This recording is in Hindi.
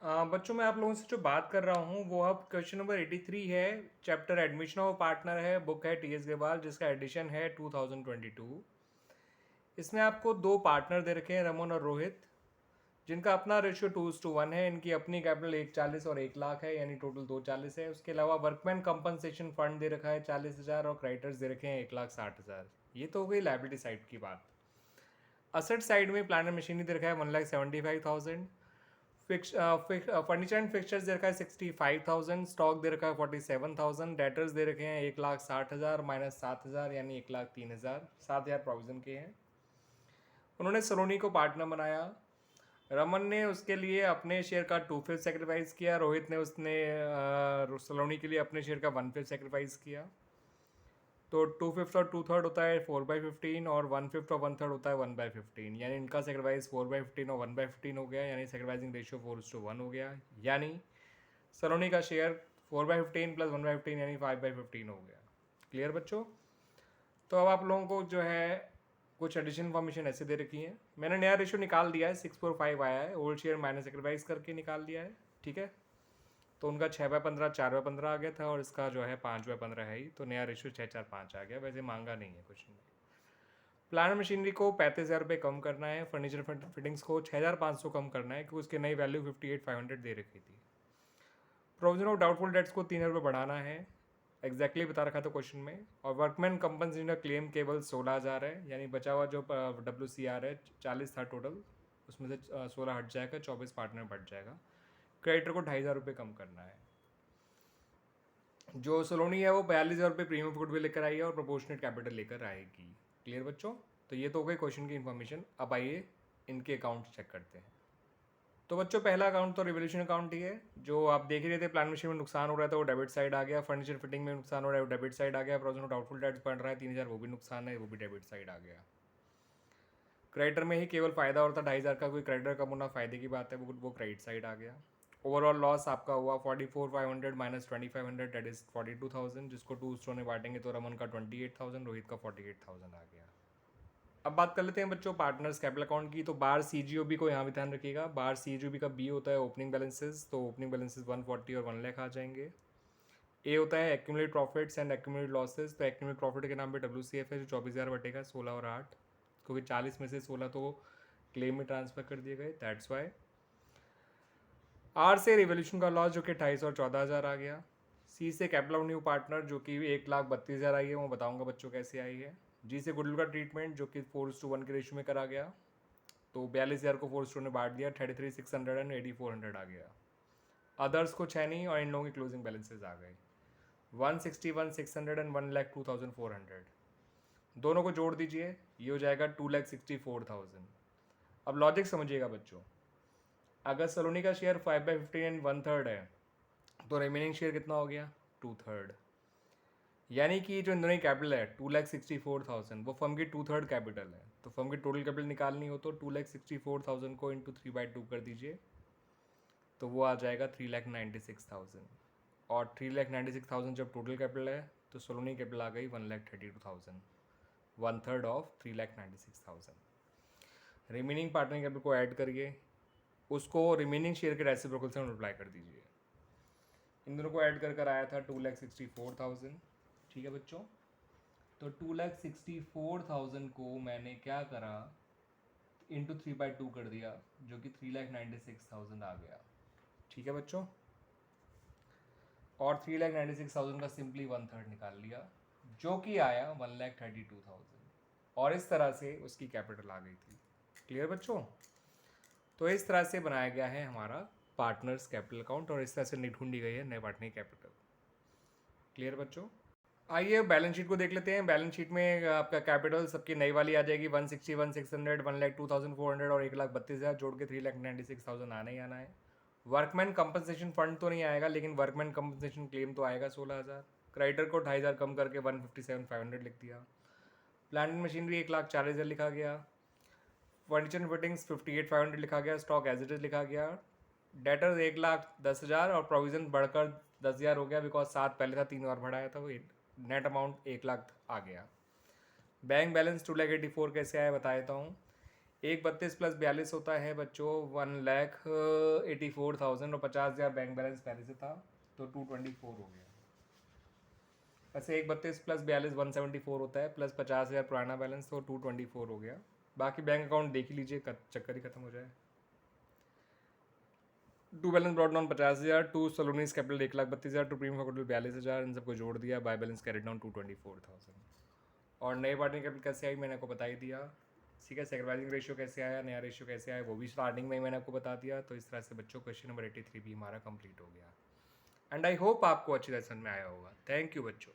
बच्चों मैं आप लोगों से जो बात कर रहा हूँ वो अब क्वेश्चन नंबर 83 है। चैप्टर एडमिशन ऑफ पार्टनर है, बुक है टी एस गेवाल, जिसका एडिशन है 2022। इसमें आपको दो पार्टनर दे रखे हैं, रमन और रोहित, जिनका अपना रेशियो 2:1 है। इनकी अपनी कैपिटल 140 और 1 लाख है, यानी टोटल 240 है। उसके अलावा वर्कमैन कंपनसेशन फंड दे रखा है 40,000 और क्रेडिटर्स दे रखे हैं 1,60,000। ये तो हो गई लाइबिलिटी साइड की बात। असेट साइड में प्लांट एंड मशीनरी दे रखा है 1,75,000। फिक्स फर्नीचर एंड फिक्सचर्स दे रखा है 65,000। स्टॉक दे रखा है 47,000। डेटर्स दे रखे हैं 1,60,000 माइनस 7,000 यानी 1,03,000। 7,000 प्रोविजन के हैं। उन्होंने सलोनी को पार्टनर बनाया। रमन ने उसके लिए अपने शेयर का 2/5 सेक्रीफाइस किया। रोहित ने उसने सलोनी के लिए अपने शेयर का 1/5 सेक्रीफाइस किया। तो 2/5 और 2/3 होता है 4/15 और 1/5 और 1/3 होता है 1/15, यानी इनका सेक्रीफाइस 4/15 और 1/15 हो गया, यानी सेक्रीफाइसिंग रेशियो 4:1 हो गया। यानी सलोनी का शेयर 4/15 प्लस 1/15 यानी 5/15 हो गया। क्लियर बच्चों? तो अब आप लोगों को जो है कुछ एडिशनल इन्फॉर्मेशन ऐसे दे रखी है। मैंने नया रेशियो निकाल दिया है, 6/5 आया है, ओल्ड शेयर माइनस सेक्रीफाइस करके निकाल दिया है। ठीक है, तो उनका 6/15 4/15 आ गया था और इसका जो है 5/15 है ही, तो नया रेशियो 6/4/5 आ गया। वैसे मांगा नहीं है कुछ नहीं। प्लांट मशीनरी को 35,000 रुपये कम करना है। फर्नीचर फिटिंग्स को 6,500 कम करना है, क्योंकि उसकी नई वैल्यू 58,500 दे रखी थी। प्रोविजन ऑफ डाउटफुल डेट्स को 3,000 रुपये बढ़ाना है, एग्जैक्टली बता रखा था क्वेश्चन में। और वर्कमैन कंपनसेशन का क्लेम केवल 16,000 है, यानी बचा हुआ जो WCR है 40 था टोटल, उसमें से 16 हट जाएगा, 24 पार्टनर बढ़ जाएगा। क्रेडिटर को 2,500 रुपये कम करना है। जो सलोनी है वो 42,000 रुपये प्रीमियम गुडविल लेकर आई है और प्रोपोर्शनेट कैपिटल लेकर आएगी। क्लियर बच्चों? तो ये तो हो गई क्वेश्चन की इन्फॉर्मेशन। अब आइए इनके अकाउंट चेक करते हैं। तो बच्चों पहला अकाउंट तो रिवोल्यूशन अकाउंट ही है। जो आप देख ही रहे थे, प्लान मशीन में नुकसान हो रहा था वो डेबिट साइड आ गया। फर्नीचर फिटिंग में नुकसान हो रहा है वो डेबिट साइड आ गया। प्रोविजन डाउटफुल डेट्स बढ़ रहा है 3,000, वो भी नुकसान है, वो भी डेबिट साइड आ गया। क्रेडिटर में ही केवल फायदा होता 2,500 का, कोई क्रेडिटर कम होना फायदे की बात है, वो क्रेडिट साइड आ गया। ओवरऑल लॉस आपका हुआ 44,500 माइनस 2,500, डेट इज 42,000, जिसको 2 में बांटेंगे तो रमन का 28,000, रोहित का 48,000 आ गया। अब बात कर लेते हैं बच्चों पार्टनर्स कैपिटल अकाउंट की। तो बार CGOB को यहाँ भी ध्यान रखिएगा। बार CGOB का B होता है ओपनिंग बैलेंसेस, तो ओपनिंग बैलेंसेस 140 और 1 लाख आ जाएंगे। ए होता है accumulate profits and accumulate losses, तो एक्यूमुलेट प्रॉफिट के नाम पे WCF है जो 24,000 बटेगा 16 और 8, क्योंकि 40 में से 16 तो क्लेम में ट्रांसफर कर दिए गए, दैट्स वाई। आर से रिवोल्यूशन का लॉस जो कि 28 और 14,000 आ गया। सी से कैपिटल ऑफ न्यू पार्टनर जो कि 1,32,000 आई है, वो बताऊंगा बच्चों कैसे आई है। जी से गुडविल का ट्रीटमेंट जो कि 4:1 के रेशियो में करा गया, तो 42,000 को 4 ने बांट दिया, 33,600 एंड 8,400 आ गया। अदर्स को 6 नहीं, और इन लोगों के क्लोजिंग बैलेंसेज आ गए 161,600 एंड 1,02,400। दोनों को जोड़ दीजिए, ये हो जाएगा 2,64,000। अब लॉजिक समझिएगा बच्चों। अगर सलोनी का शेयर 5/15 एंड 1/3 है, तो रिमेनिंग शेयर कितना हो गया 2/3, यानी कि जो इंद्रनी कैपिटल है 2,64,000 वो फर्म की 2/3 कैपिटल है। तो फर्म की टोटल कैपिटल निकालनी हो तो 2,64,000 को इंटू 3/2 कर दीजिए, तो वो आ जाएगा 3,96,000। और 3,96,000 जब टोटल कैपिटल है तो सलोनी कैपिटल आ गई 1,32,000, 1/3 ऑफ 3,96,000। रिमेनिंग पार्टनर कैपिटल को ऐड करिए, उसको रिमेनिंग शेयर के रेसिप्रोकल से मल्टीप्लाई कर दीजिए। इन दोनों को ऐड कर आया था 2,64,000। ठीक है बच्चों, तो 2,64,000 को मैंने क्या करा, इंटू 3/2 कर दिया, जो कि 3,96,000 आ गया। ठीक है बच्चों, और 3,96,000 का सिंपली 1/3 निकाल लिया, जो कि आया 1,32,000, और इस तरह से उसकी कैपिटल आ गई थी। क्लियर बच्चों? तो इस तरह से बनाया गया है हमारा पार्टनर्स कैपिटल अकाउंट, और इस तरह से ढूंढी गई है नए पार्टनर कैपिटल। क्लियर बच्चों? आइए बैलेंस शीट को देख लेते हैं। बैलेंस शीट में आपका कैपिटल सबकी नई वाली आ जाएगी 161,600, 1,02,400 और 1,32,000 जोड़ के 3,96,000 आना ही आना है। वर्कमैन कंपनसेशन फंड तो नहीं आएगा, लेकिन वर्कमैन कंपनसेशन क्लेम तो आएगा 16,000। क्रेडिटर को 2,500 कम करके 157,500 लिख दिया। प्लांट एंड मशीनरी 1,40,000 लिखा गया। फर्नीचर एंड फिटिंग्स 58,500 लिखा गया। स्टॉक एज इट इज लिखा गया। डेटर्स 1,10,000 और प्रोविजन बढ़कर 10,000 हो गया, बिकॉज 7 पहले था, 3 और बढ़ाया था, वो नेट अमाउंट 1 लाख आ गया। बैंक बैलेंस 2,84,000 कैसे आया बता देता हूँ। 132 प्लस 42 होता है बच्चों 1,84,000 और 50,000 बैंक बैलेंस पहले से था तो 224 हो गया। वैसे 132 प्लस 42 174 होता है, प्लस 50,000 पुराना बैलेंस तो 224 हो गया। बाकी बैंक अकाउंट देख ही लीजिए, चक्कर ही खत्म हो जाए। To balance brought down 50,000, to Saloni's capital 1,32,000, to premium capital 42,000, इन सबको जोड़ दिया, बाय बैलेंस कैरिड डाउन 224,000। और नए पार्टनर कैपिटल कैसे आई मैंने आपको बता ही दिया। ठीक है, सेक्रीफाइसिंग रेशियो कैसे आया, नया रेशियो कैसे आया वो भी स्टार्टिंग में मैंने आपको बता दिया। तो इस तरह से बच्चों क्वेश्चन नंबर 83 भी हमारा कंप्लीट हो गया। एंड आई होप आपको अच्छी तरह समझ में आया होगा। थैंक यू बच्चों।